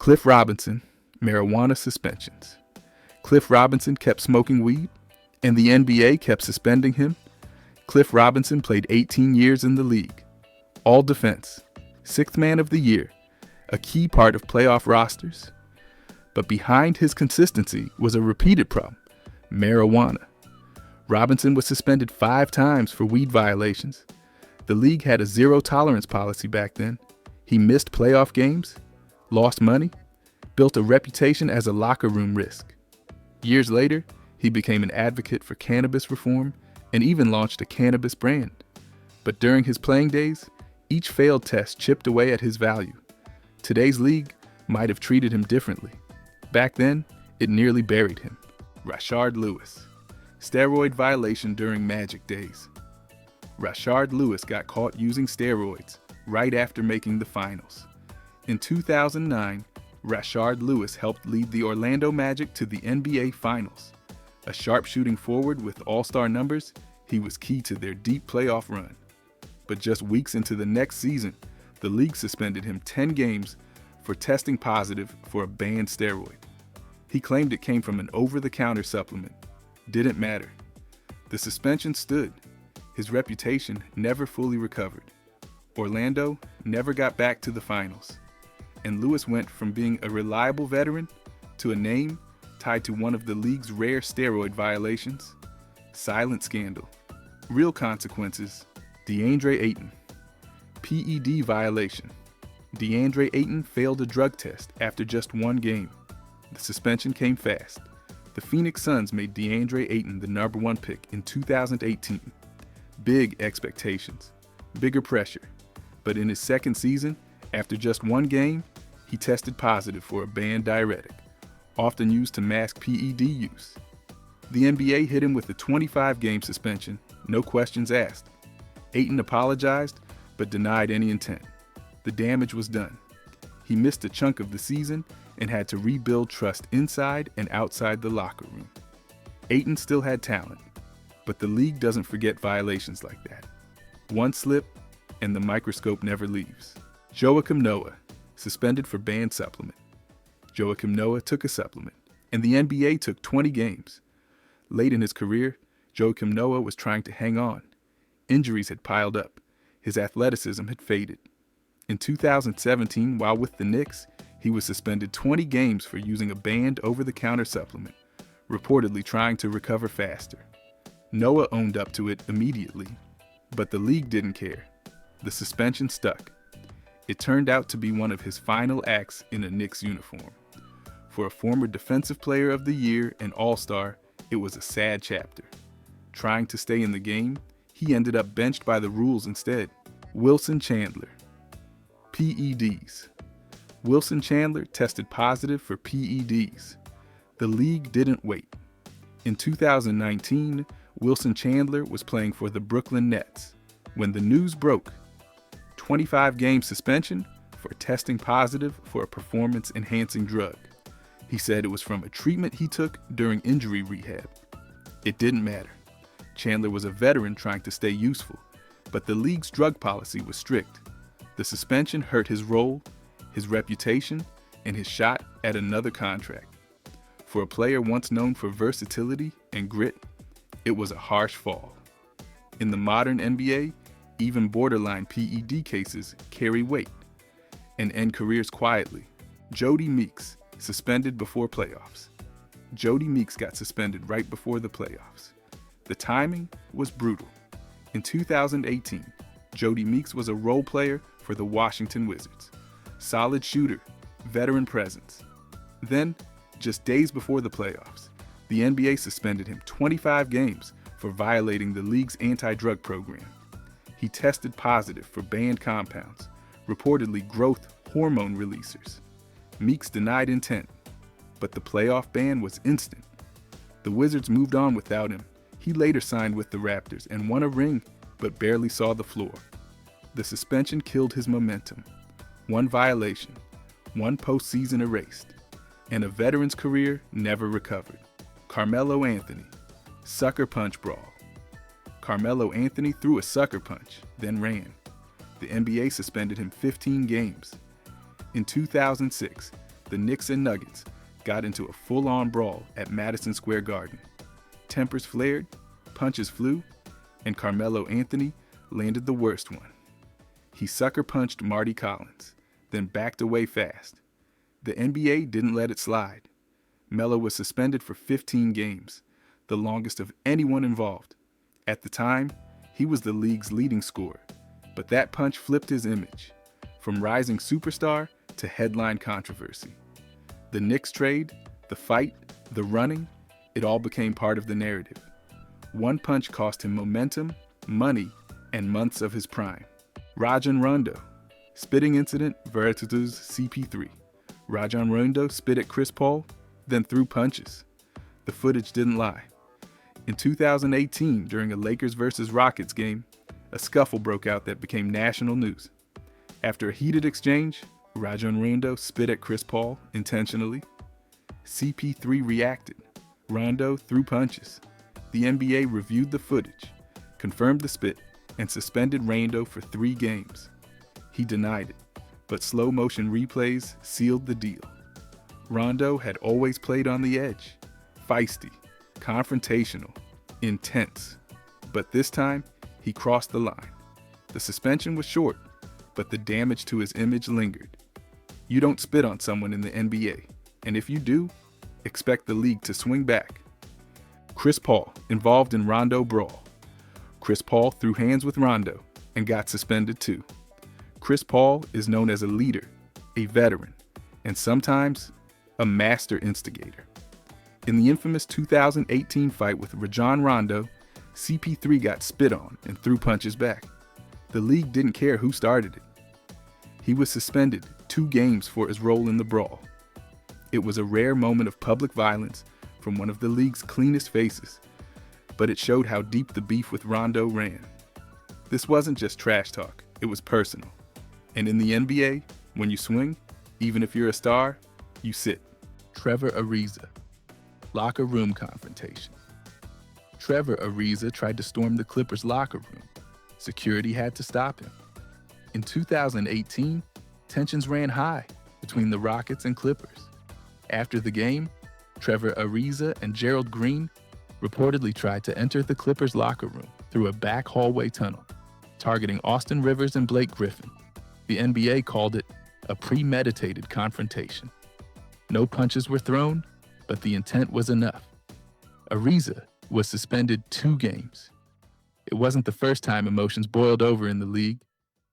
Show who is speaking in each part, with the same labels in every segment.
Speaker 1: Cliff Robinson, marijuana suspensions. Cliff Robinson kept smoking weed, and the NBA kept suspending him. Cliff Robinson played 18 years in the league. All defense, sixth man of the year, a key part of playoff rosters. But behind his consistency was a repeated problem, marijuana. Robinson was suspended 5 times for weed violations. The league had a zero-tolerance policy back then. He missed playoff games, lost money, built a reputation as a locker room risk. Years later, he became an advocate for cannabis reform and even launched a cannabis brand. But during his playing days, each failed test chipped away at his value. Today's league might have treated him differently. Back then, it nearly buried him. Rashard Lewis. Steroid violation during Magic days. Rashard Lewis got caught using steroids right after making the finals. In 2009, Rashard Lewis helped lead the Orlando Magic to the NBA Finals. A sharpshooting forward with all-star numbers, he was key to their deep playoff run. But just weeks into the next season, the league suspended him 10 games for testing positive for a banned steroid. He claimed it came from an over-the-counter supplement. Didn't matter. The suspension stood. His reputation never fully recovered. Orlando never got back to the finals. And Lewis went from being a reliable veteran to a name tied to one of the league's rare steroid violations. Silent scandal. Real consequences. DeAndre Ayton. PED violation. DeAndre Ayton failed a drug test after just 1 game. The suspension came fast. The Phoenix Suns made DeAndre Ayton the #1 pick in 2018. Big expectations, bigger pressure. But in his second season, after just 1 game, he tested positive for a banned diuretic, often used to mask PED use. The NBA hit him with a 25-game suspension, no questions asked. Ayton apologized, but denied any intent. The damage was done. He missed a chunk of the season and had to rebuild trust inside and outside the locker room. Ayton still had talent, but the league doesn't forget violations like that. One slip, and the microscope never leaves. Joakim Noah, suspended for banned supplement. Joakim Noah took a supplement, and the NBA took 20 games. Late in his career, Joakim Noah was trying to hang on. Injuries had piled up. His athleticism had faded. In 2017, while with the Knicks, he was suspended 20 games for using a banned over-the-counter supplement, reportedly trying to recover faster. Noah owned up to it immediately, but the league didn't care. The suspension stuck. It turned out to be one of his final acts in a Knicks uniform. For a former Defensive Player of the Year and All-Star, it was a sad chapter. Trying to stay in the game, he ended up benched by the rules instead. Wilson Chandler. PEDs. Wilson Chandler tested positive for PEDs. The league didn't wait. In 2019, Wilson Chandler was playing for the Brooklyn Nets. When the news broke, 25-game suspension for testing positive for a performance-enhancing drug. He said it was from a treatment he took during injury rehab. It didn't matter. Chandler was a veteran trying to stay useful, but the league's drug policy was strict. The suspension hurt his role, his reputation, and his shot at another contract. For a player once known for versatility and grit, it was a harsh fall. In the modern NBA, even borderline PED cases carry weight and end careers quietly. Jodie Meeks, suspended before playoffs. Jodie Meeks got suspended right before the playoffs. The timing was brutal. In 2018, Jodie Meeks was a role player for the Washington Wizards. Solid shooter, veteran presence. Then, just days before the playoffs, the NBA suspended him 25 games for violating the league's anti-drug program. He tested positive for banned compounds, reportedly growth hormone releasers. Meeks denied intent, but the playoff ban was instant. The Wizards moved on without him. He later signed with the Raptors and won a ring, but barely saw the floor. The suspension killed his momentum. 1 violation, 1 postseason erased, and a veteran's career never recovered. Carmelo Anthony, sucker punch brawl. Carmelo Anthony threw a sucker punch, then ran. The NBA suspended him 15 games. In 2006, the Knicks and Nuggets got into a full-on brawl at Madison Square Garden. Tempers flared, punches flew, and Carmelo Anthony landed the worst one. He sucker punched Marty Collins, then backed away fast. The NBA didn't let it slide. Melo was suspended for 15 games, the longest of anyone involved. At the time, he was the league's leading scorer, but that punch flipped his image, from rising superstar to headline controversy. The Knicks trade, the fight, the running, it all became part of the narrative. One punch cost him momentum, money, and months of his prime. Rajon Rondo, spitting incident versus CP3. Rajon Rondo spit at Chris Paul, then threw punches. The footage didn't lie. In 2018, during a Lakers vs. Rockets game, a scuffle broke out that became national news. After a heated exchange, Rajon Rondo spit at Chris Paul intentionally. CP3 reacted. Rondo threw punches. The NBA reviewed the footage, confirmed the spit, and suspended Rondo for 3 games. He denied it, but slow-motion replays sealed the deal. Rondo had always played on the edge, feisty, confrontational, intense. But this time, he crossed the line. The suspension was short, but the damage to his image lingered. You don't spit on someone in the NBA, and if you do, expect the league to swing back. Chris Paul involved in Rondo brawl. Chris Paul threw hands with Rondo and got suspended too. Chris Paul is known as a leader, a veteran, and sometimes a master instigator. In the infamous 2018 fight with Rajon Rondo, CP3 got spit on and threw punches back. The league didn't care who started it. He was suspended 2 games for his role in the brawl. It was a rare moment of public violence from one of the league's cleanest faces, but it showed how deep the beef with Rondo ran. This wasn't just trash talk, it was personal. And in the NBA, when you swing, even if you're a star, you sit. Trevor Ariza, locker room confrontation. Trevor Ariza tried to storm the Clippers' locker room. Security had to stop him. In 2018, tensions ran high between the Rockets and Clippers. After the game, Trevor Ariza and Gerald Green reportedly tried to enter the Clippers' locker room through a back hallway tunnel, targeting Austin Rivers and Blake Griffin. The NBA called it a premeditated confrontation. No punches were thrown, but the intent was enough. Ariza was suspended 2 games. It wasn't the first time emotions boiled over in the league,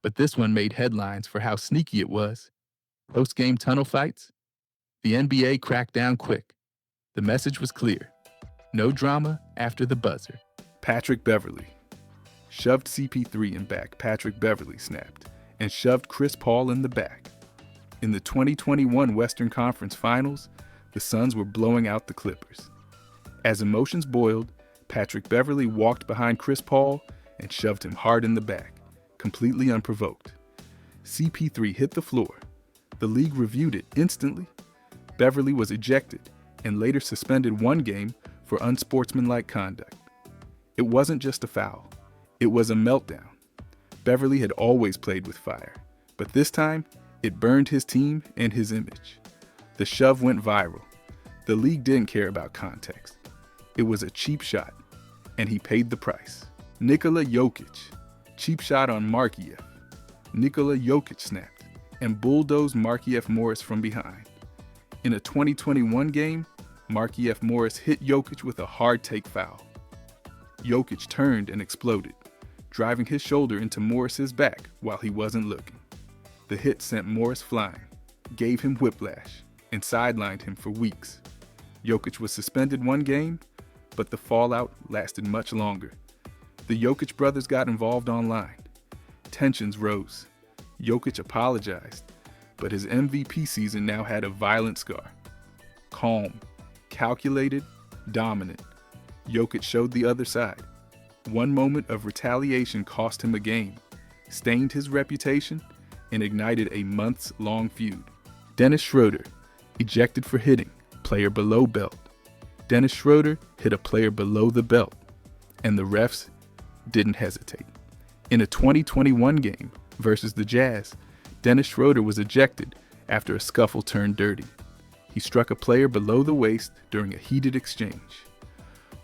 Speaker 1: but this one made headlines for how sneaky it was. Post-game tunnel fights? The NBA cracked down quick. The message was clear. No drama after the buzzer. Patrick Beverley. Shoved CP3 in back. Patrick Beverley snapped and shoved Chris Paul in the back. In the 2021 Western Conference Finals, the Suns were blowing out the Clippers. As emotions boiled, Patrick Beverley walked behind Chris Paul and shoved him hard in the back, completely unprovoked. CP3 hit the floor. The league reviewed it instantly. Beverley was ejected and later suspended 1 game for unsportsmanlike conduct. It wasn't just a foul. It was a meltdown. Beverley had always played with fire, but this time, it burned his team and his image. The shove went viral. The league didn't care about context. It was a cheap shot, and he paid the price. Nikola Jokic, cheap shot on Markieff. Nikola Jokic snapped and bulldozed Markieff Morris from behind. In a 2021 game, Markieff Morris hit Jokic with a hard take foul. Jokic turned and exploded, driving his shoulder into Morris's back while he wasn't looking. The hit sent Morris flying, gave him whiplash, and sidelined him for weeks. Jokic was suspended 1 game, but the fallout lasted much longer. The Jokic brothers got involved online. Tensions rose. Jokic apologized, but his MVP season now had a violent scar. Calm, calculated, dominant, Jokic showed the other side. 1 moment of retaliation cost him a game, stained his reputation, and ignited a months-long feud. Dennis Schroeder, ejected for hitting, player below belt. Dennis Schroeder hit a player below the belt, and the refs didn't hesitate. In a 2021 game versus the Jazz, Dennis Schroeder was ejected after a scuffle turned dirty. he struck a player below the waist during a heated exchange,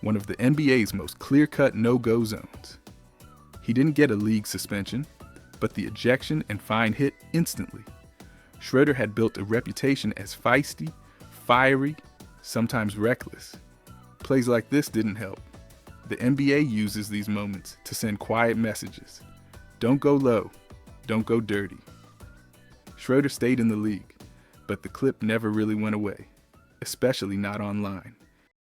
Speaker 1: one of the NBA's most clear-cut no-go zones. He didn't get a league suspension, but the ejection and fine hit instantly. Schroeder had built a reputation as feisty, fiery, sometimes reckless. Plays like this didn't help. The NBA uses these moments to send quiet messages. Don't go low, don't go dirty. Schroeder stayed in the league, but the clip never really went away, especially not online.